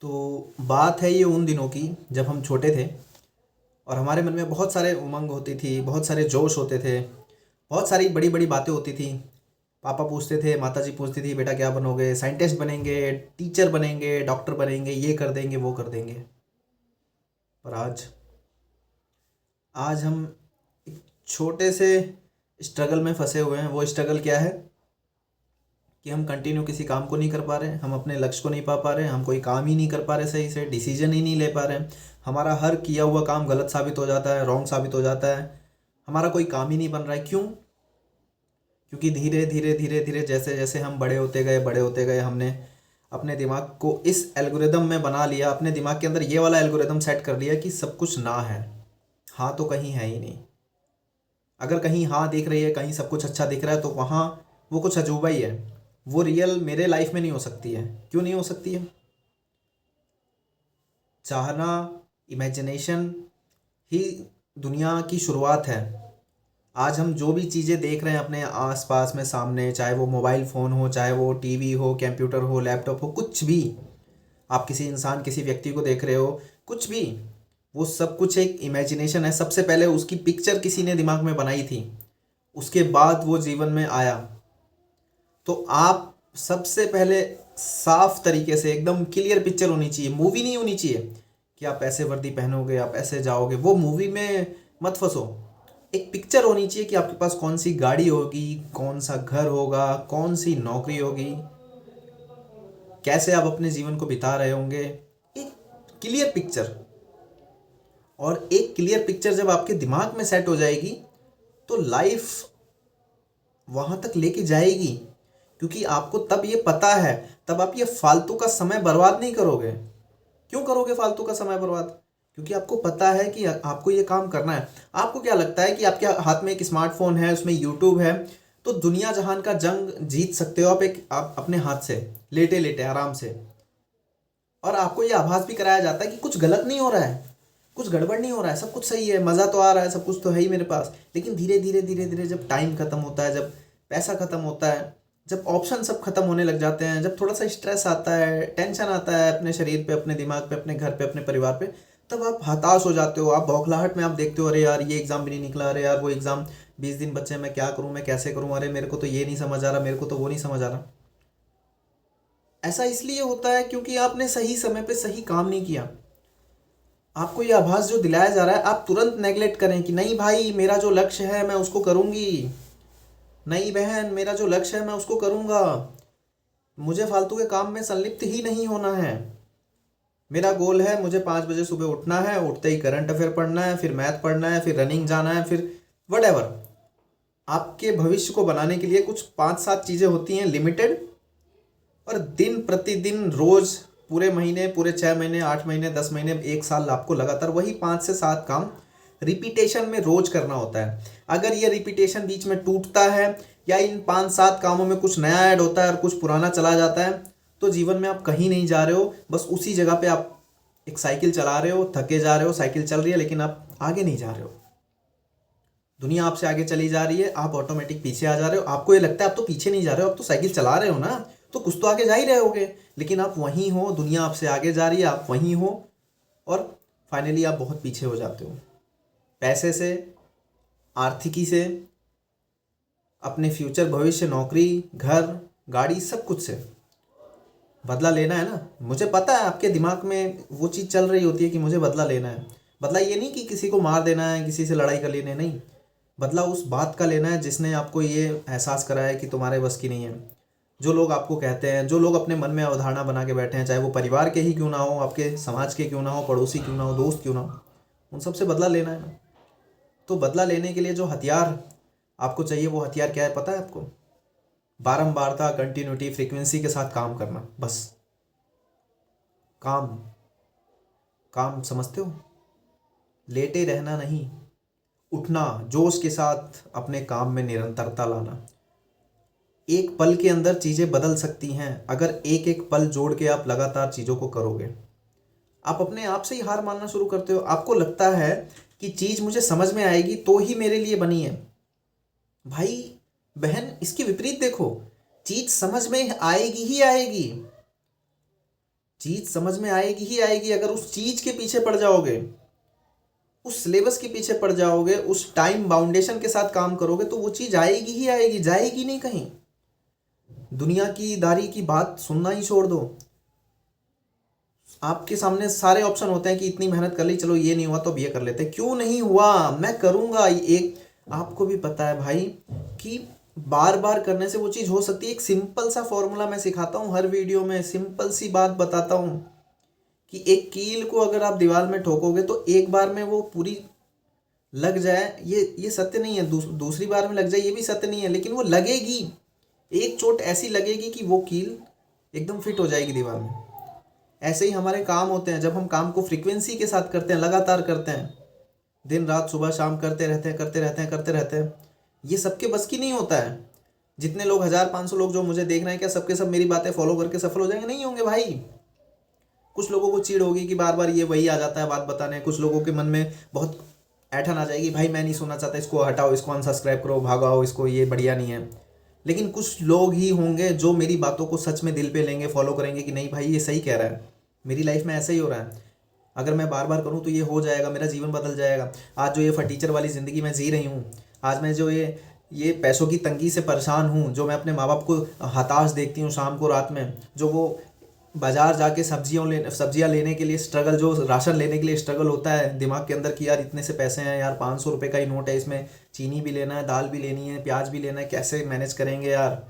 तो बात है ये उन दिनों की जब हम छोटे थे और हमारे मन में बहुत सारे उमंग होती थी, बहुत सारे जोश होते थे, बहुत सारी बड़ी बड़ी बातें होती थी। पापा पूछते थे, माता जी पूछती थी, बेटा क्या बनोगे? साइंटिस्ट बनेंगे, टीचर बनेंगे, डॉक्टर बनेंगे, ये कर देंगे, वो कर देंगे। पर आज आज हम एक छोटे से स्ट्रगल में फंसे हुए हैं। वो स्ट्रगल क्या है कि हम कंटिन्यू किसी काम को नहीं कर पा रहे हैं, हम अपने लक्ष्य को नहीं पा रहे हैं, हम कोई काम ही नहीं कर पा रहे सही से, डिसीजन ही नहीं ले पा रहे हैं। हमारा हर किया हुआ काम गलत साबित हो जाता है, रॉन्ग साबित हो जाता है। हमारा कोई काम ही नहीं बन रहा है। क्यों? क्योंकि धीरे धीरे धीरे धीरे जैसे जैसे हम बड़े होते गए, हमने अपने दिमाग को इस एल्गोरिदम में बना लिया, अपने दिमाग के अंदर ये वाला एल्गोरिदम सेट कर लिया कि सब कुछ ना है। हाँ तो कहीं है ही नहीं। अगर कहीं हाँ दिख रही है, कहीं सब कुछ अच्छा दिख रहा है, तो वहाँ वो कुछ अजूबा ही है। वो रियल मेरे लाइफ में नहीं हो सकती है। क्यों नहीं हो सकती है? चाहना, इमेजिनेशन ही दुनिया की शुरुआत है। आज हम जो भी चीज़ें देख रहे हैं अपने आसपास में सामने, चाहे वो मोबाइल फ़ोन हो, चाहे वो टीवी हो, कंप्यूटर हो, लैपटॉप हो, कुछ भी, आप किसी इंसान, किसी व्यक्ति को देख रहे हो, कुछ भी, वो सब कुछ एक इमेजिनेशन है। सबसे पहले उसकी पिक्चर किसी ने दिमाग में बनाई थी, उसके बाद वो जीवन में आया। तो आप सबसे पहले साफ तरीके से एकदम क्लियर पिक्चर होनी चाहिए, मूवी नहीं होनी चाहिए कि आप ऐसे वर्दी पहनोगे, आप ऐसे जाओगे, वो मूवी में मत फंसो। एक पिक्चर होनी चाहिए कि आपके पास कौन सी गाड़ी होगी, कौन सा घर होगा, कौन सी नौकरी होगी, कैसे आप अपने जीवन को बिता रहे होंगे। एक क्लियर पिक्चर। और एक क्लियर पिक्चर जब आपके दिमाग में सेट हो जाएगी तो लाइफ वहाँ तक लेके जाएगी। क्योंकि आपको तब ये पता है, तब आप ये फालतू का समय बर्बाद नहीं करोगे। क्यों करोगे फालतू का समय बर्बाद? क्योंकि आपको पता है कि आपको ये काम करना है। आपको क्या लगता है कि आपके हाथ में एक स्मार्टफोन है, उसमें यूट्यूब है, तो दुनिया जहान का जंग जीत सकते हो आप अपने हाथ से, लेटे लेटे आराम से। और आपको ये आभास भी कराया जाता है कि कुछ गलत नहीं हो रहा है, कुछ गड़बड़ नहीं हो रहा है, सब कुछ सही है, मज़ा तो आ रहा है, सब कुछ तो है ही मेरे पास। लेकिन धीरे धीरे धीरे धीरे जब टाइम खत्म होता है, जब पैसा खत्म होता है, जब ऑप्शन सब खत्म होने लग जाते हैं, जब थोड़ा सा स्ट्रेस आता है, टेंशन आता है अपने शरीर पे, अपने दिमाग पे, अपने घर पे, अपने परिवार पे, तब आप हताश हो जाते हो। आप बौखलाहट में आप देखते हो, अरे यार ये एग्ज़ाम भी नहीं निकला, अरे यार वो एग्ज़ाम 20 दिन बच्चे, मैं क्या करूँ, मैं कैसे करूँ, अरे मेरे को तो ये नहीं समझ आ रहा, मेरे को तो वो नहीं समझ आ रहा। ऐसा इसलिए होता है क्योंकि आपने सही समय पे सही काम नहीं किया। आपको ये आभास जो दिलाया जा रहा है, आप तुरंत नेगलेक्ट करें कि नहीं भाई, मेरा जो लक्ष्य है मैं उसको करूँगी, नहीं बहन, मेरा जो लक्ष्य है मैं उसको करूँगा, मुझे फालतू के काम में संलिप्त ही नहीं होना है। मेरा गोल है, मुझे 5 बजे सुबह उठना है, उठते ही करंट अफेयर पढ़ना है, फिर मैथ पढ़ना है, फिर रनिंग जाना है, फिर वट एवर। आपके भविष्य को बनाने के लिए कुछ 5-7 चीज़ें होती हैं लिमिटेड, और दिन प्रतिदिन रोज, पूरे महीने, पूरे 6 महीने, 8 महीने, 10 महीने, 1 साल, आपको लगातार वही 5 से 7 काम रिपीटेशन में रोज करना होता है। अगर ये रिपीटेशन बीच में टूटता है या इन 5-7 कामों में कुछ नया ऐड होता है और कुछ पुराना चला जाता है, तो जीवन में आप कहीं नहीं जा रहे हो, बस उसी जगह पे आप एक साइकिल चला रहे हो, थके जा रहे हो, साइकिल चल रही है लेकिन आप आगे नहीं जा रहे हो। दुनिया आपसे आगे चली जा रही है, आप ऑटोमेटिक पीछे आ जा रहे हो। आपको ये लगता है आप तो पीछे नहीं जा रहे हो, आप तो साइकिल चला रहे हो ना, तो कुछ तो आगे जा ही रहे होगे। लेकिन आप वहीं हो, दुनिया आपसे आगे जा रही है, आप वहीं हो, और फाइनली आप बहुत पीछे हो जाते हो। पैसे से, आर्थिकी से, अपने फ्यूचर, भविष्य, नौकरी, घर, गाड़ी, सब कुछ से बदला लेना है ना। मुझे पता है आपके दिमाग में वो चीज़ चल रही होती है कि मुझे बदला लेना है। बदला ये नहीं कि किसी को मार देना है, किसी से लड़ाई कर लेनी है, नहीं। बदला उस बात का लेना है जिसने आपको ये एहसास कराया कि तुम्हारे बस की नहीं है। जो लोग आपको कहते हैं, जो लोग अपने मन में अवधारणा बना के बैठे हैं, चाहे वो परिवार के ही क्यों ना हो, आपके समाज के क्यों ना हो, पड़ोसी क्यों ना हो, दोस्त क्यों ना हो, उन सबसे बदला लेना है ना। तो बदला लेने के लिए जो हथियार आपको चाहिए, वो हथियार क्या है पता है आपको? बारंबारता, कंटिन्यूटी, फ्रीक्वेंसी के साथ काम करना, बस। काम, काम समझते हो? लेटे रहना नहीं, उठना, जोश के साथ अपने काम में निरंतरता लाना। एक पल के अंदर चीज़ें बदल सकती हैं अगर एक एक पल जोड़ के आप लगातार चीज़ों को करोगे। आप अपने आप से ही हार मानना शुरू करते हो। आपको लगता है कि चीज़ मुझे समझ में आएगी तो ही मेरे लिए बनी है। भाई बहन, इसके विपरीत देखो, चीज़ समझ में आएगी ही आएगी। चीज़ समझ में आएगी ही आएगी। अगर उस चीज़ के पीछे पड़ जाओगे, उस सिलेबस के पीछे पड़ जाओगे, उस टाइम बाउंडेशन के साथ काम करोगे, तो वो चीज़ आएगी ही आएगी, जाएगी नहीं कहीं। दुनिया की दारी की बात सुनना ही छोड़ दो। आपके सामने सारे ऑप्शन होते हैं कि इतनी मेहनत कर ली, चलो ये नहीं हुआ तो अब ये कर लेते हैं। क्यों नहीं हुआ, मैं करूँगा। एक आपको भी पता है भाई कि बार बार करने से वो चीज़ हो सकती है। एक सिंपल सा फॉर्मूला मैं सिखाता हूँ हर वीडियो में, सिंपल सी बात बताता हूँ कि एक कील को अगर आप दीवार में ठोकोगे तो एक बार में वो पूरी लग जाए, ये सत्य नहीं है। दूसरी बार में लग जाए, ये भी सत्य नहीं है, लेकिन वो लगेगी। एक चोट ऐसी लगेगी कि वो कील एकदम फिट हो जाएगी दीवार में। ऐसे ही हमारे काम होते हैं। जब हम काम को फ्रीक्वेंसी के साथ करते हैं, लगातार करते हैं, दिन रात सुबह शाम करते रहते हैं, करते रहते हैं, ये सबके बस की नहीं होता है। जितने लोग 1000-500 लोग जो मुझे देख रहे हैं, क्या सबके सब मेरी बातें फॉलो करके सफल हो जाएंगे? नहीं होंगे भाई। कुछ लोगों को चिढ़ होगी कि बार बार ये वही आ जाता है बात बताने। कुछ लोगों के मन में बहुत ऐठन आ जाएगी, भाई मैं नहीं सुनना चाहता, इसको हटाओ, इसको अनसब्सक्राइब करो, भागाओ इसको, ये बढ़िया नहीं है। लेकिन कुछ लोग ही होंगे जो मेरी बातों को सच में दिल पे लेंगे, फॉलो करेंगे कि नहीं भाई ये सही कह रहा है, मेरी लाइफ में ऐसा ही हो रहा है, अगर मैं बार बार करूँ तो ये हो जाएगा, मेरा जीवन बदल जाएगा। आज जो ये फटीचर वाली ज़िंदगी मैं जी रही हूँ, आज मैं जो ये पैसों की तंगी से परेशान हूँ, जो मैं अपने माँ बाप को हताश देखती हूँ शाम को रात में, जो वो बाजार जाके सब्जियां लेने के लिए स्ट्रगल, जो राशन लेने के लिए स्ट्रगल होता है दिमाग के अंदर कि यार इतने से पैसे हैं यार, 500 रुपये का ही नोट है, इसमें चीनी भी लेना है, दाल भी लेनी है, प्याज भी लेना है, कैसे मैनेज करेंगे यार।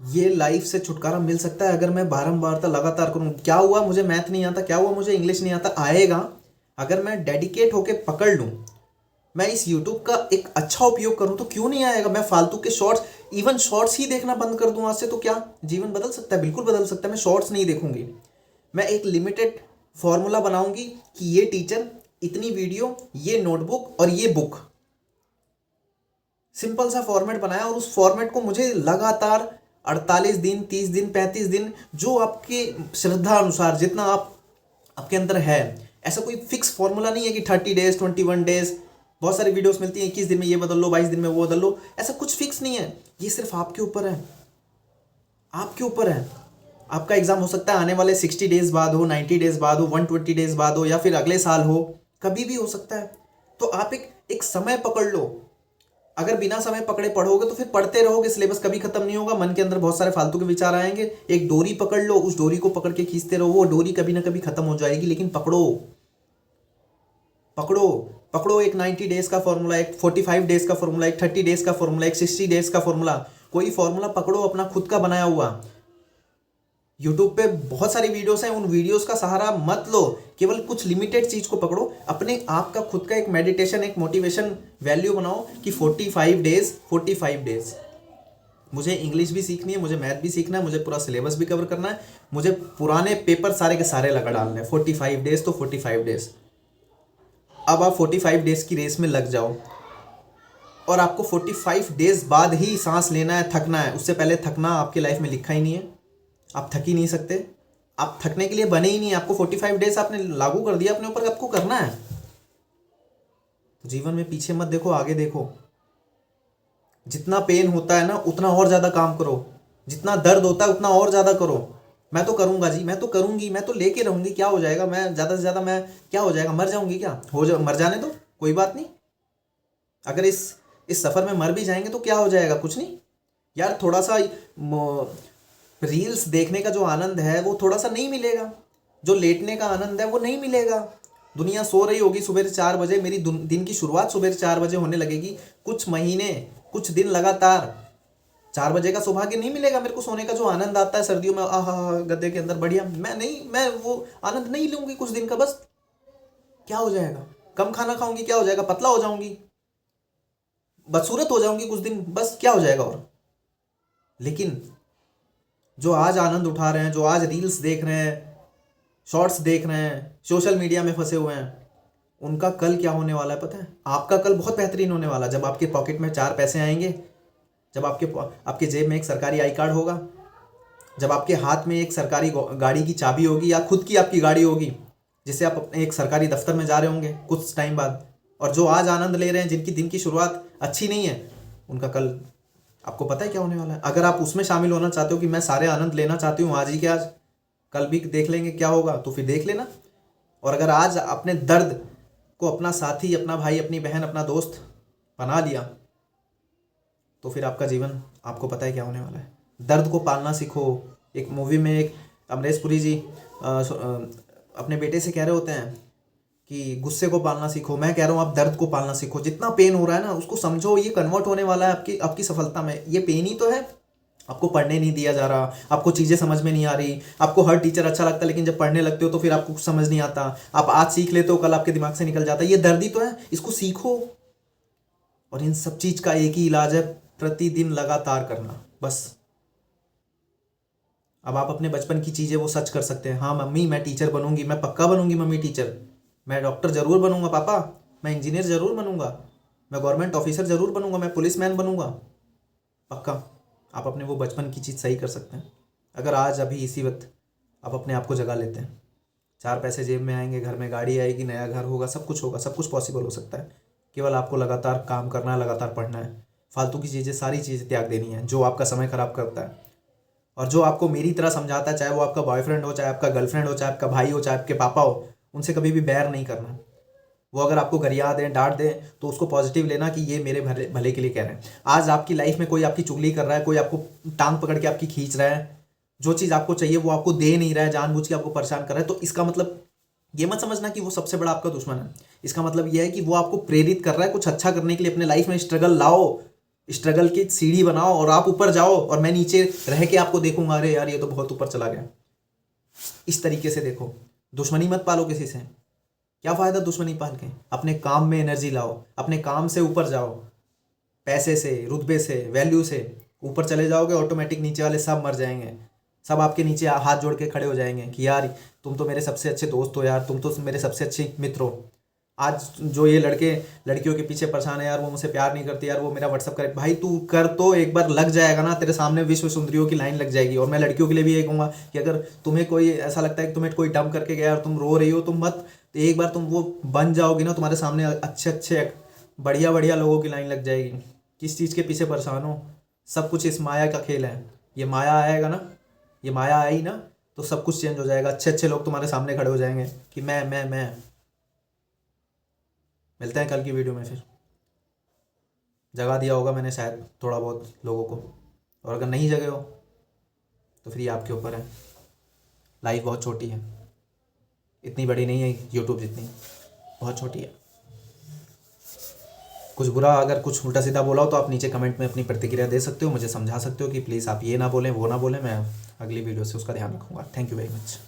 ये लाइफ से छुटकारा मिल सकता है अगर मैं बारंबार लगातार करूँ। क्या हुआ मुझे मैथ नहीं आता, क्या हुआ मुझे इंग्लिश नहीं आता, आएगा अगर मैं डेडिकेट होके पकड़ लूँ, मैं इस यूट्यूब का एक अच्छा उपयोग करूँ तो क्यों नहीं आएगा। मैं फालतू के शॉर्ट्स, इवन शॉर्ट्स ही देखना बंद कर दूं आज से, तो क्या जीवन बदल सकता है? बिल्कुल बदल सकता है। मैं शॉर्ट्स नहीं देखूंगी, मैं एक लिमिटेड फॉर्मूला बनाऊंगी कि ये टीचर, इतनी वीडियो, ये नोटबुक और ये बुक, सिंपल सा फॉर्मेट बनाया, और उस फॉर्मेट को मुझे लगातार 48 दिन, 30 दिन, 35 दिन, जो आपके श्रद्धा अनुसार जितना आप आपके अंदर है, ऐसा कोई फिक्स फॉर्मूला नहीं है कि 30 डेज, 21 डेज। बहुत सारी वीडियोस मिलती हैं 21 दिन में ये बदल लो, 22 दिन में वो बदल लो, ऐसा कुछ फिक्स नहीं है। ये सिर्फ आपके ऊपर है, आपके ऊपर है। आपका एग्जाम हो सकता है आने वाले 60 डेज बाद हो, 90 डेज बाद हो, 120 डेज बाद हो, या फिर अगले साल हो, कभी भी हो सकता है। तो आप एक समय पकड़ लो। अगर बिना समय पकड़े पढ़ोगे तो फिर पढ़ते रहोगे, सिलेबस कभी खत्म नहीं होगा, मन के अंदर बहुत सारे फालतू के विचार आएंगे। एक डोरी पकड़ लो, उस डोरी को पकड़ के खींचते रहो, वो डोरी कभी ना कभी खत्म हो जाएगी, लेकिन पकड़ो पकड़ो पकड़ो। एक 90 डेज का फॉर्मूला, एक 45 डेज का फॉर्मूला, एक 30 डेज का फॉर्मूला, एक 60 डेज का फॉर्मूला, कोई फॉर्मूला पकड़ो अपना खुद का बनाया हुआ। यूट्यूब पे बहुत सारी वीडियोस हैं, उन वीडियोस का सहारा मत लो, केवल कुछ लिमिटेड चीज को पकड़ो। अपने आप का खुद का एक मेडिटेशन, एक मोटिवेशन वैल्यू बनाओ कि 45 डेज मुझे इंग्लिश भी सीखनी है, मुझे मैथ भी सीखना है, मुझे पूरा सिलेबस भी कवर करना है, मुझे पुराने पेपर सारे के सारे लगा डालने हैं। 45 डेज तो 45 डेज। अब आप 45 डेज की रेस में लग जाओ, और आपको 45 डेज बाद ही सांस लेना है, थकना है। उससे पहले थकना आपकी लाइफ में लिखा ही नहीं है, आप थक ही नहीं सकते, आप थकने के लिए बने ही नहीं। आपको 45 डेज आपने लागू कर दिया अपने ऊपर, आपको करना है। तो जीवन में पीछे मत देखो, आगे देखो। जितना पेन होता है ना उतना और ज़्यादा काम करो, जितना दर्द होता है उतना और ज़्यादा करो। मैं तो करूँगा जी, मैं तो करूँगी, मैं तो लेके रहूँगी, क्या हो जाएगा, मैं ज़्यादा से ज़्यादा, मैं क्या हो जाएगा, मर जाऊँगी क्या, मर जाने दो, कोई बात नहीं। अगर इस सफ़र में मर भी जाएंगे तो क्या हो जाएगा, कुछ नहीं यार। थोड़ा सा रील्स देखने का जो आनंद है वो थोड़ा सा नहीं मिलेगा, जो लेटने का आनंद है वो नहीं मिलेगा। दुनिया सो रही होगी सुबह 4 बजे, मेरी दिन की शुरुआत सुबह 4 बजे होने लगेगी। कुछ महीने, कुछ दिन लगातार 4 बजे का सौभाग्य नहीं मिलेगा मेरे को सोने का। जो आनंद आता है सर्दियों में, आहा गद्दे के अंदर बढ़िया, मैं वो आनंद नहीं लूंगी कुछ दिन का। बस क्या हो जाएगा, कम खाना खाऊंगी, क्या हो जाएगा, पतला हो जाऊंगी, बदसूरत हो जाऊंगी कुछ दिन, बस क्या हो जाएगा और। लेकिन जो आज आनंद उठा रहे हैं, जो आज रील्स देख रहे हैं, शॉर्ट्स देख रहे हैं, सोशल मीडिया में फंसे हुए हैं, उनका कल क्या होने वाला है पता है? आपका कल बहुत बेहतरीन होने वाला है। जब आपके पॉकेट में 4 पैसे आएंगे, जब आपके जेब में एक सरकारी आई कार्ड होगा, जब आपके हाथ में एक सरकारी गाड़ी की चाबी होगी, या खुद की आपकी गाड़ी होगी जिससे आप अपने एक सरकारी दफ्तर में जा रहे होंगे कुछ टाइम बाद, और जो आज आनंद ले रहे हैं, जिनकी दिन की शुरुआत अच्छी नहीं है, उनका कल आपको पता है क्या होने वाला है। अगर आप उसमें शामिल होना चाहते हो कि मैं सारे आनंद लेना चाहती हूँ आज ही के आज, कल भी देख लेंगे क्या होगा, तो फिर देख लेना। और अगर आज अपने दर्द को अपना साथी, अपना भाई, अपनी बहन, अपना दोस्त बना लिया, तो फिर आपका जीवन आपको पता है क्या होने वाला है। दर्द को पालना सीखो। एक मूवी में एक अमरीश पुरी जी अपने बेटे से कह रहे होते हैं कि गुस्से को पालना सीखो। मैं कह रहा हूँ आप दर्द को पालना सीखो। जितना पेन हो रहा है ना, उसको समझो, ये कन्वर्ट होने वाला है आपकी आपकी सफलता में। ये पेन ही तो है, आपको पढ़ने नहीं दिया जा रहा, आपको चीज़ें समझ में नहीं आ रही, आपको हर टीचर अच्छा लगता है, लेकिन जब पढ़ने लगते हो तो फिर आपको कुछ समझ नहीं आता। आप आज सीख लेते हो, कल आपके दिमाग से निकल जाता है। ये दर्द ही तो है, इसको सीखो। और इन सब चीज़ का एक ही इलाज है, प्रतिदिन लगातार करना, बस। अब आप अपने बचपन की चीज़ें वो सच कर सकते हैं। हाँ मम्मी, मैं टीचर बनूंगी, मैं पक्का बनूंगी मम्मी टीचर। मैं डॉक्टर ज़रूर बनूंगा पापा, मैं इंजीनियर ज़रूर बनूंगा, मैं गवर्नमेंट ऑफिसर ज़रूर बनूंगा, मैं पुलिस मैन बनूंगा, पक्का। आप अपने वो बचपन की चीज़ सही कर सकते हैं अगर आज अभी इसी वक्त आप अपने आप को जगा लेते हैं। 4 पैसे जेब में आएंगे, घर में गाड़ी आएगी, नया घर होगा, सब कुछ होगा, सब कुछ पॉसिबल हो सकता है। केवल आपको लगातार काम करना है, लगातार पढ़ना है। फालतू की चीज़ें, सारी चीज़ें त्याग देनी है जो आपका समय खराब करता है। और जो आपको मेरी तरह समझाता है, चाहे वो आपका बॉयफ्रेंड हो, चाहे आपका गर्लफ्रेंड हो, चाहे आपका भाई हो, चाहे आपके पापा हो, उनसे कभी भी बैर नहीं करना। वो अगर आपको गरिया दें, डांट दें, तो उसको पॉजिटिव लेना कि ये मेरे भले भले के लिए कह रहे हैं। आज आपकी लाइफ में कोई आपकी चुगली कर रहा है, कोई आपको टांग पकड़ के आपकी खींच रहा है, जो चीज़ आपको चाहिए वो आपको दे नहीं रहा है, जानबूझ के आपको परेशान कर रहा है, तो इसका मतलब ये मत समझना कि वो सबसे बड़ा आपका दुश्मन है। इसका मतलब ये है कि वो आपको प्रेरित कर रहा है कुछ अच्छा करने के लिए। अपने लाइफ में स्ट्रगल लाओ, स्ट्रगल की सीढ़ी बनाओ और आप ऊपर जाओ, और मैं नीचे रह के आपको देखूंगा, अरे यार ये तो बहुत ऊपर चला गया। इस तरीके से देखो, दुश्मनी मत पालो किसी से। क्या फ़ायदा दुश्मनी पाल के? अपने काम में एनर्जी लाओ, अपने काम से ऊपर जाओ। पैसे से, रुतबे से, वैल्यू से ऊपर चले जाओगे, ऑटोमेटिक नीचे वाले सब मर जाएंगे। सब आपके नीचे हाथ जोड़ के खड़े हो जाएंगे कि यार तुम तो मेरे सबसे अच्छे दोस्त हो, यार तुम तो मेरे सबसे अच्छे मित्र हो। आज जो ये लड़के लड़कियों के पीछे परेशान है, यार वो मुझसे प्यार नहीं करती, यार वो मेरा व्हाट्सअप करे, भाई तू कर, तो एक बार लग जाएगा ना, तेरे सामने विश्व सुंदरियों की लाइन लग जाएगी। और मैं लड़कियों के लिए भी ये कहूँगा कि अगर तुम्हें कोई ऐसा लगता है कि तुम्हें कोई डंप करके गया और तुम रो रही हो, तुम मत, तो एक बार तुम वो बन जाओगी ना, तुम्हारे सामने अच्छे अच्छे बढ़िया बढ़िया लोगों की लाइन लग जाएगी। किस चीज़ के पीछे परेशान हो? सब कुछ इस माया का खेल है। ये माया आएगा ना, ये माया आई ना, तो सब कुछ चेंज हो जाएगा। अच्छे अच्छे लोग तुम्हारे सामने खड़े हो जाएंगे कि मैं। मिलते हैं कल की वीडियो में फिर। जगा दिया होगा मैंने शायद थोड़ा बहुत लोगों को, और अगर नहीं जगे हो तो फिर ये आपके ऊपर है। लाइफ बहुत छोटी है, इतनी बड़ी नहीं है यूट्यूब जितनी, बहुत छोटी है। कुछ बुरा, अगर कुछ उल्टा सीधा बोला हो तो आप नीचे कमेंट में अपनी प्रतिक्रिया दे सकते हो, मुझे समझा सकते हो कि प्लीज़ आप ये ना बोलें, वो ना बोलें। मैं अगली वीडियो से उसका ध्यान रखूँगा। Thank you very much.